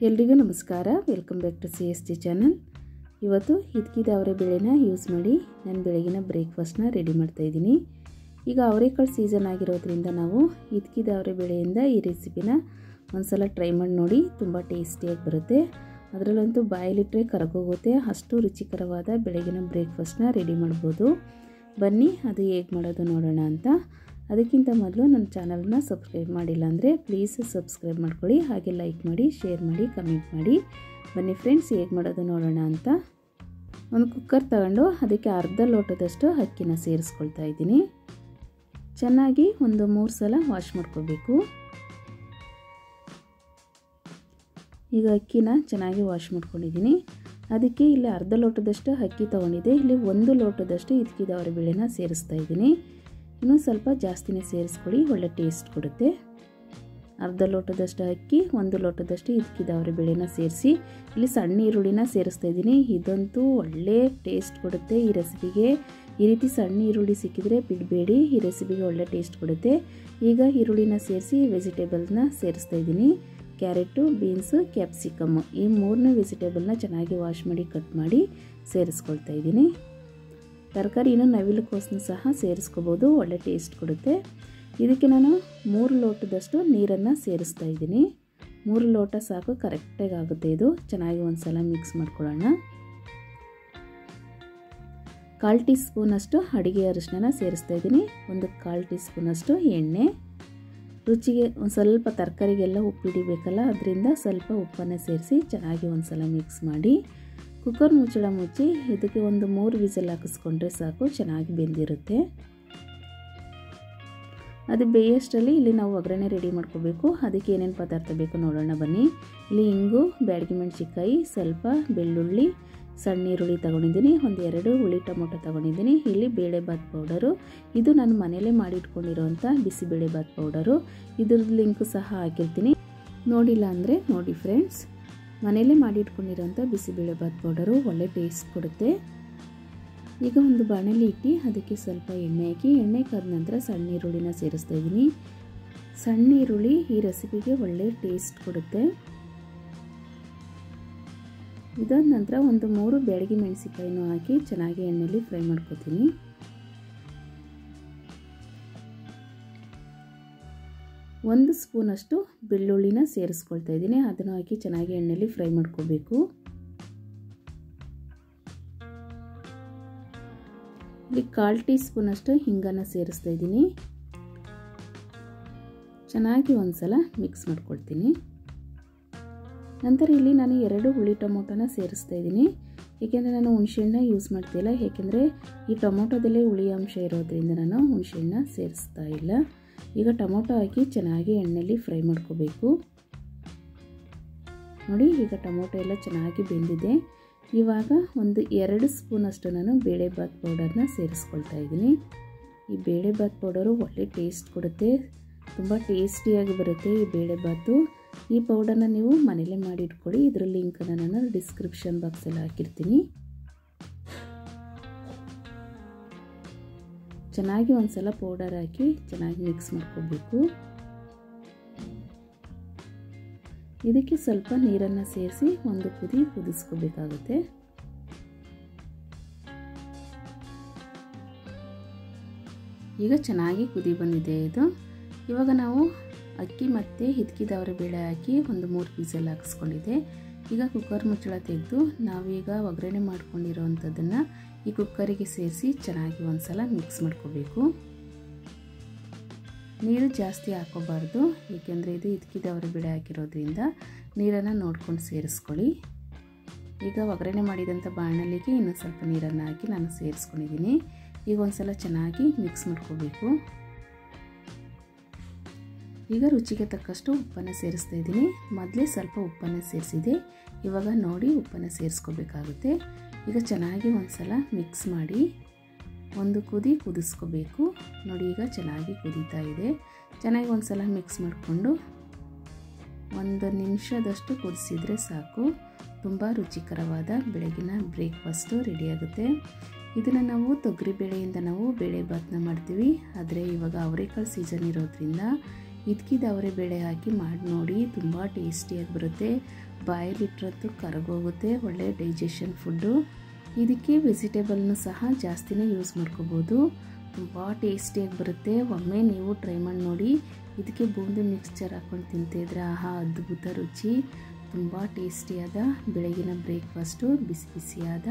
ಎಲ್ರಿಗೂ ನಮಸ್ಕಾರ, welcome back to CST channel. ಇವತ್ತು ಹಿದ್ಕಿದ ಅವರೆ ಬೇಳೆನ ಯೂಸ್ ಮಾಡಿ ನಾನು ಬೆಳಗಿನ ಬ್ರೇಕ್ಫಾಸ್ಟ್ನ ರೆಡಿ ಮಾಡ್ತಾ ಇದ್ದೀನಿ. ಈಗ ಅವರೆಕಾಳು ಸೀಸನ್ ಆಗಿರೋದ್ರಿಂದ ನಾವು ಹಿದ್ಕಿದ ಅವರೆ ಬೇಳೆಯಿಂದ ಈ ರೆಸಿಪಿನ ಒಂದ್ಸಲ ಟ್ರೈ ಮಾಡಿ ನೋಡಿ. ತುಂಬ ಟೇಸ್ಟಿಯಾಗಿ ಬರುತ್ತೆ. ಅದರಲ್ಲಂತೂ ಬಾಯಲ್ಲಿಟ್ಟರೆ ಕರಗೋಗುತ್ತೆ, ಅಷ್ಟು ರುಚಿಕರವಾದ ಬೆಳಗಿನ ಬ್ರೇಕ್ಫಾಸ್ಟ್ನ ರೆಡಿ ಮಾಡ್ಬೋದು. ಬನ್ನಿ ಅದು ಹೇಗೆ ಮಾಡೋದು ನೋಡೋಣ ಅಂತ. ಅದಕ್ಕಿಂತ ಮೊದಲು ನನ್ನ ಚಾನಲ್ನ ಸಬ್ಸ್ಕ್ರೈಬ್ ಮಾಡಿಲ್ಲ ಅಂದರೆ ಪ್ಲೀಸ್ ಸಬ್ಸ್ಕ್ರೈಬ್ ಮಾಡ್ಕೊಳ್ಳಿ, ಹಾಗೆ ಲೈಕ್ ಮಾಡಿ, ಶೇರ್ ಮಾಡಿ, ಕಮೆಂಟ್ ಮಾಡಿ. ಬನ್ನಿ ಫ್ರೆಂಡ್ಸ್, ಹೇಗೆ ಮಾಡೋದು ನೋಡೋಣ ಅಂತ. ಒಂದು ಕುಕ್ಕರ್ ತಗೊಂಡು ಅದಕ್ಕೆ ಅರ್ಧ ಲೋಟದಷ್ಟು ಅಕ್ಕಿನ ಸೇರಿಸ್ಕೊಳ್ತಾ ಇದ್ದೀನಿ. ಚೆನ್ನಾಗಿ ಒಂದು 3 ಸಲ ವಾಶ್ ಮಾಡ್ಕೋಬೇಕು. ಈಗ ಅಕ್ಕಿನ ಚೆನ್ನಾಗಿ ವಾಶ್ ಮಾಡ್ಕೊಂಡಿದ್ದೀನಿ. ಅದಕ್ಕೆ ಇಲ್ಲಿ ಅರ್ಧ ಲೋಟದಷ್ಟು ಅಕ್ಕಿ ತೊಗೊಂಡಿದ್ದೆ. ಇಲ್ಲಿ 1 ಲೋಟದಷ್ಟು ಹಿದ್ಕಿದ ಅವರೆ ಬೇಳೆನ ಸೇರಿಸ್ತಾ ಇದ್ದೀನಿ. ಇನ್ನೂ ಸ್ವಲ್ಪ ಜಾಸ್ತಿನೇ ಸೇರಿಸ್ಕೊಳ್ಳಿ, ಒಳ್ಳೆ ಟೇಸ್ಟ್ ಕೊಡುತ್ತೆ. ಅರ್ಧ ಲೋಟದಷ್ಟು ಅಕ್ಕಿ, 1 ಲೋಟದಷ್ಟು ಹಿದ್ಕಿದ ಅವರೆ ಬೇಳೆನ ಸೇರಿಸಿ ಇಲ್ಲಿ ಸಣ್ಣ ಈರುಳ್ಳಿನ ಸೇರಿಸ್ತಾ ಇದ್ದೀನಿ. ಇದಂತೂ ಒಳ್ಳೆ ಟೇಸ್ಟ್ ಕೊಡುತ್ತೆ ಈ ರೆಸಿಪಿಗೆ. ಈ ರೀತಿ ಸಣ್ಣ ಈರುಳ್ಳಿ ಸಿಕ್ಕಿದ್ರೆ ಬಿಡಬೇಡಿ, ಈ ರೆಸಿಪಿಗೆ ಒಳ್ಳೆ ಟೇಸ್ಟ್ ಕೊಡುತ್ತೆ. ಈಗ ಈರುಳ್ಳಿನ ಸೇರಿಸಿ ವೆಜಿಟೇಬಲ್ನ ಸೇರಿಸ್ತಾ ಇದ್ದೀನಿ. ಕ್ಯಾರೆಟು, ಬೀನ್ಸು, ಕ್ಯಾಪ್ಸಿಕಮ್ಮು, ಈ 3 ವೆಜಿಟೇಬಲ್ನ ಚೆನ್ನಾಗಿ ವಾಶ್ ಮಾಡಿ ಕಟ್ ಮಾಡಿ ಸೇರಿಸ್ಕೊಳ್ತಾ ಇದ್ದೀನಿ. ತರಕಾರಿನ ನವಿಲುಕೋಸನ್ನು ಸಹ ಸೇರಿಸ್ಕೋಬೋದು, ಒಳ್ಳೆ ಟೇಸ್ಟ್ ಕೊಡುತ್ತೆ. ಇದಕ್ಕೆ ನಾನು 3 ಲೋಟದಷ್ಟು ನೀರನ್ನು ಸೇರಿಸ್ತಾ ಇದ್ದೀನಿ. 3 ಲೋಟ ಸಾಕು, ಕರೆಕ್ಟಾಗಿ ಆಗುತ್ತೆ ಇದು. ಚೆನ್ನಾಗಿ ಒಂದು ಸಲ ಮಿಕ್ಸ್ ಮಾಡ್ಕೊಳ್ಳೋಣ. 1/4 ಟೀ ಸ್ಪೂನಷ್ಟು ಅಡುಗೆ ಅರಿಶಿನ ಸೇರಿಸ್ತಾ ಇದ್ದೀನಿ. 1/4 ಟೀ ಸ್ಪೂನಷ್ಟು ಎಣ್ಣೆ. ರುಚಿಗೆ ಒಂದು ಸ್ವಲ್ಪ ತರಕಾರಿಗೆಲ್ಲ ಉಪ್ಪು ಹಿಡಿಬೇಕಲ್ಲ, ಅದರಿಂದ ಸ್ವಲ್ಪ ಉಪ್ಪನ್ನು ಸೇರಿಸಿ ಚೆನ್ನಾಗಿ ಒಂದು ಸಲ ಮಿಕ್ಸ್ ಮಾಡಿ ಕುಕ್ಕರ್ ಮುಚ್ಚಳ ಮುಚ್ಚಿ ಇದಕ್ಕೆ ಒಂದು 3 ವಿಸಲ್ ಹಾಕಿಸ್ಕೊಂಡ್ರೆ ಸಾಕು, ಚೆನ್ನಾಗಿ ಬೆಂದಿರುತ್ತೆ. ಅದು ಬೇಯಷ್ಟರಲ್ಲಿ ಇಲ್ಲಿ ನಾವು ಒಗ್ಗರಣೆ ರೆಡಿ ಮಾಡ್ಕೋಬೇಕು. ಅದಕ್ಕೆ ಏನೇನು ಪದಾರ್ಥ ಬೇಕು ನೋಡೋಣ ಬನ್ನಿ. ಇಲ್ಲಿ ಇಂಗು, ಬ್ಯಾಡಗಿ ಮೆಣಸಿನ್ಕಾಯಿ, ಸ್ವಲ್ಪ ಬೆಳ್ಳುಳ್ಳಿ, ಸಣ್ಣ ಈರುಳ್ಳಿ ತೊಗೊಂಡಿದ್ದೀನಿ, 2 ಹುಳಿ ಟೊಮೊಟೊ ತೊಗೊಂಡಿದ್ದೀನಿ. ಇಲ್ಲಿ ಬೇಳೆಬಾತ್ ಪೌಡರು, ಇದು ನಾನು ಮನೆಯಲ್ಲೇ ಮಾಡಿಟ್ಕೊಂಡಿರೋಂಥ ಬಿಸಿಬೇಳೆಬಾತ್ ಪೌಡರು. ಇದ್ರದ್ದು ಲಿಂಕು ಸಹ ಹಾಕಿರ್ತೀನಿ, ನೋಡಿಲ್ಲ ಅಂದರೆ ನೋಡಿ ಫ್ರೆಂಡ್ಸ್. ಮನೆಯಲ್ಲೇ ಮಾಡಿಟ್ಕೊಂಡಿರೋಂಥ ಬಿಸಿಬೇಳೆಬಾತ್ ಪೌಡರು ಒಳ್ಳೆ ಟೇಸ್ಟ್ ಕೊಡುತ್ತೆ. ಈಗ ಒಂದು ಬಾಣಲಿ ಇಟ್ಟು ಅದಕ್ಕೆ ಸ್ವಲ್ಪ ಎಣ್ಣೆ ಹಾಕಿ, ಎಣ್ಣೆ ಕಾದ ನಂತರ ಸಣ್ಣ ಈರುಳ್ಳಿನ ಸೇರಿಸ್ತಾ ಇದ್ದೀನಿ. ಸಣ್ಣ ಈರುಳ್ಳಿ ಈ ರೆಸಿಪಿಗೆ ಒಳ್ಳೆ ಟೇಸ್ಟ್ ಕೊಡುತ್ತೆ. ಇದಾದ ನಂತರ ಒಂದು 3 ಬ್ಯಾಡಗಿ ಮೆಣಸಿನ್ಕಾಯಿನೂ ಹಾಕಿ ಚೆನ್ನಾಗಿ ಎಣ್ಣೆಯಲ್ಲಿ ಫ್ರೈ ಮಾಡ್ಕೊತೀನಿ. ಒಂದು ಸ್ಪೂನಷ್ಟು ಬೆಳ್ಳುಳ್ಳಿನ ಸೇರಿಸ್ಕೊಳ್ತಾ ಇದ್ದೀನಿ. ಅದನ್ನು ಹಾಕಿ ಚೆನ್ನಾಗಿ ಎಣ್ಣೆಯಲ್ಲಿ ಫ್ರೈ ಮಾಡ್ಕೋಬೇಕು. ಇಲ್ಲಿ 1/4 ಟೀ ಸ್ಪೂನಷ್ಟು ಹಿಂಗನ್ನು ಸೇರಿಸ್ತಾ ಇದ್ದೀನಿ. ಚೆನ್ನಾಗಿ ಒಂದ್ಸಲ ಮಿಕ್ಸ್ ಮಾಡ್ಕೊಳ್ತೀನಿ. ನಂತರ ಇಲ್ಲಿ ನಾನು 2 ಹುಳಿ ಟೊಮೊಟೊನ ಸೇರಿಸ್ತಾ ಇದ್ದೀನಿ. ಏಕೆಂದರೆ ನಾನು ಹುಣಸೆಹಣ್ಣ ಯೂಸ್ ಮಾಡ್ತಿಲ್ಲ, ಏಕೆಂದರೆ ಈ ಟೊಮೊಟೊದಲ್ಲೇ ಹುಳಿ ಅಂಶ ಇರೋದ್ರಿಂದ ನಾನು ಹುಣಸೆಹಣ್ಣ ಸೇರಿಸ್ತಾ ಇಲ್ಲ. ಈಗ ಟೊಮೊಟೊ ಹಾಕಿ ಚೆನ್ನಾಗಿ ಎಣ್ಣೆಯಲ್ಲಿ ಫ್ರೈ ಮಾಡ್ಕೋಬೇಕು. ನೋಡಿ, ಈಗ ಟೊಮೊಟೊ ಎಲ್ಲ ಚೆನ್ನಾಗಿ ಬೆಂದಿದೆ. ಇವಾಗ ಒಂದು 2 ಸ್ಪೂನಷ್ಟು ನಾನು ಬೇಳೆಬಾತ್ ಪೌಡರ್ನ ಸೇರಿಸ್ಕೊಳ್ತಾ ಇದ್ದೀನಿ. ಈ ಬೇಳೆಬಾತ್ ಪೌಡರು ಒಳ್ಳೆ ಟೇಸ್ಟ್ ಕೊಡುತ್ತೆ, ತುಂಬ ಟೇಸ್ಟಿಯಾಗಿ ಬರುತ್ತೆ ಈ ಬೇಳೆಬಾತು. ಈ ಪೌಡರ್ನ ನೀವು ಮನೇಲೇ ಮಾಡಿ ಇಟ್ಕೊಳ್ಳಿ, ಇದರ ಲಿಂಕನ್ನು ನಾನು ಡಿಸ್ಕ್ರಿಪ್ಷನ್ ಬಾಕ್ಸಲ್ಲಿ ಹಾಕಿರ್ತೀನಿ. ಚೆನ್ನಾಗಿ ಒಂದ್ಸಲ ಪೌಡರ್ ಹಾಕಿ ಚೆನ್ನಾಗಿ ಮಿಕ್ಸ್ ಮಾಡ್ಕೋಬೇಕು. ಇದಕ್ಕೆ ಸ್ವಲ್ಪ ನೀರನ್ನು ಸೇರಿಸಿ ಒಂದು ಕುದಿ ಕುದಿಸ್ಕೋಬೇಕಾಗುತ್ತೆ. ಈಗ ಚೆನ್ನಾಗಿ ಕುದಿ ಬಂದಿದೆ ಇದು. ಇವಾಗ ನಾವು ಅಕ್ಕಿ ಮತ್ತು ಹಿದ್ಕಿದ ಅವರೆ ಬೇಳೆ ಹಾಕಿ ಒಂದು 3 ವಿಸಲ್ ಹಾಕಿಸ್ಕೊಂಡಿದ್ದೆ. ಈಗ ಕುಕ್ಕರ್ ಮುಚ್ಚಳ ತೆಗೆದು ನಾವೀಗ ಒಗ್ಗರಣೆ ಮಾಡ್ಕೊಂಡಿರೋವಂಥದ್ದನ್ನು ಈ ಕುಕ್ಕರಿಗೆ ಸೇರಿಸಿ ಚೆನ್ನಾಗಿ ಒಂದ್ಸಲ ಮಿಕ್ಸ್ ಮಾಡ್ಕೋಬೇಕು. ನೀರು ಜಾಸ್ತಿ ಹಾಕೋಬಾರ್ದು, ಏಕೆಂದರೆ ಇದು ಹಿದ್ಕಿದ ಅವರೆ ಬೇಳೆ ಹಾಕಿರೋದ್ರಿಂದ ನೀರನ್ನು ನೋಡ್ಕೊಂಡು ಸೇರಿಸ್ಕೊಳ್ಳಿ. ಈಗ ಒಗ್ಗರಣೆ ಮಾಡಿದಂಥ ಬಾಣಲಿಗೆ ಇನ್ನೂ ಸ್ವಲ್ಪ ನೀರನ್ನು ಹಾಕಿ ನಾನು ಸೇರಿಸ್ಕೊಂಡಿದ್ದೀನಿ. ಈಗ ಒಂದ್ಸಲ ಚೆನ್ನಾಗಿ ಮಿಕ್ಸ್ ಮಾಡ್ಕೋಬೇಕು. ಈಗ ರುಚಿಗೆ ತಕ್ಕಷ್ಟು ಉಪ್ಪನ್ನು ಸೇರಿಸ್ತಾ ಇದ್ದೀನಿ. ಮೊದಲೇ ಸ್ವಲ್ಪ ಉಪ್ಪನ್ನು ಸೇರಿಸಿದೆ, ಇವಾಗ ನೋಡಿ ಉಪ್ಪನ್ನು ಸೇರಿಸ್ಕೋಬೇಕಾಗುತ್ತೆ. ಈಗ ಚೆನ್ನಾಗಿ ಒಂದ್ಸಲ ಮಿಕ್ಸ್ ಮಾಡಿ ಒಂದು ಕುದಿ ಕುದಿಸ್ಕೋಬೇಕು. ನೋಡಿ, ಈಗ ಚೆನ್ನಾಗಿ ಕುದೀತಾ ಇದೆ. ಚೆನ್ನಾಗಿ ಒಂದ್ಸಲ ಮಿಕ್ಸ್ ಮಾಡಿಕೊಂಡು 1 ನಿಮಿಷದಷ್ಟು ಕುದಿಸಿದರೆ ಸಾಕು. ತುಂಬ ರುಚಿಕರವಾದ ಬೆಳಗಿನ ಬ್ರೇಕ್ಫಾಸ್ಟು ರೆಡಿಯಾಗುತ್ತೆ. ಇದನ್ನು ನಾವು ತೊಗರಿ ಬೇಳೆಯಿಂದ ನಾವು ಬೇಳೆಬಾತನ್ನ ಮಾಡ್ತೀವಿ, ಆದರೆ ಇವಾಗ ಅವರೆಕಾಳು ಸೀಸನ್ ಇರೋದ್ರಿಂದ ಇದಕ್ಕಿದ ಅವರೇ ಬೇಳೆ ಹಾಕಿ ಮಾಡಿ ನೋಡಿ, ತುಂಬ ಟೇಸ್ಟಿಯಾಗಿ ಬರುತ್ತೆ. ಬಾಯಲ್ಲಿಟ್ಟರಂತೂ ಕರಗೋಗುತ್ತೆ. ಒಳ್ಳೆ ಡೈಜೆಷನ್ ಫುಡ್ಡು. ಇದಕ್ಕೆ ವೆಜಿಟೇಬಲ್ನು ಸಹ ಜಾಸ್ತಿನೇ ಯೂಸ್ ಮಾಡ್ಕೋಬೋದು. ತುಂಬ ಟೇಸ್ಟಿಯಾಗಿ ಬರುತ್ತೆ. ಒಮ್ಮೆ ನೀವು ಟ್ರೈ ಮಾಡಿ ನೋಡಿ. ಇದಕ್ಕೆ ಬೂಂದಿ ಮಿಕ್ಸ್ಚರ್ ಹಾಕ್ಕೊಂಡು ತಿಂತಿದ್ರೆ ಆಹಾ ಅದ್ಭುತ ರುಚಿ. ತುಂಬ ಟೇಸ್ಟಿಯಾದ ಬೆಳಗಿನ ಬ್ರೇಕ್ಫಾಸ್ಟು ಬಿಸಿ ಬಿಸಿಯಾದ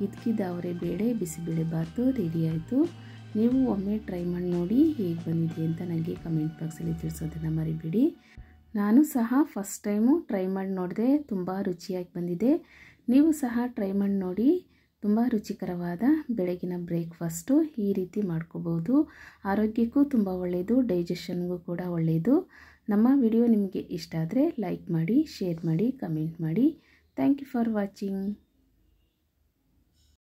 ಇದಕ್ಕಿದ ಅವರೇ ಬೇಳೆ ಬಿಸಿಬೇಳೆ ಬಾತು ರೆಡಿ ಆಯಿತು. ನೀವು ಒಮ್ಮೆ ಟ್ರೈ ಮಾಡಿ ನೋಡಿ ಹೇಗೆ ಬಂದಿದೆ ಅಂತ ನನಗೆ ಕಮೆಂಟ್ ಬಾಕ್ಸಲ್ಲಿ ತಿಳಿಸೋದನ್ನು ಮರಿಬೇಡಿ. ನಾನು ಸಹ ಫಸ್ಟ್ ಟೈಮು ಟ್ರೈ ಮಾಡಿ ನೋಡಿದೆ, ತುಂಬ ರುಚಿಯಾಗಿ ಬಂದಿದೆ. ನೀವು ಸಹ ಟ್ರೈ ಮಾಡಿ ನೋಡಿ. ತುಂಬ ರುಚಿಕರವಾದ ಬೆಳಗಿನ ಬ್ರೇಕ್ಫಾಸ್ಟು ಈ ರೀತಿ ಮಾಡ್ಕೋಬೋದು. ಆರೋಗ್ಯಕ್ಕೂ ತುಂಬ ಒಳ್ಳೆಯದು, ಡೈಜೆಷನ್ಗೂ ಕೂಡ ಒಳ್ಳೆಯದು. ನಮ್ಮ ವಿಡಿಯೋ ನಿಮಗೆ ಇಷ್ಟ ಆದರೆ ಲೈಕ್ ಮಾಡಿ, ಶೇರ್ ಮಾಡಿ, ಕಮೆಂಟ್ ಮಾಡಿ. Thank you for watching.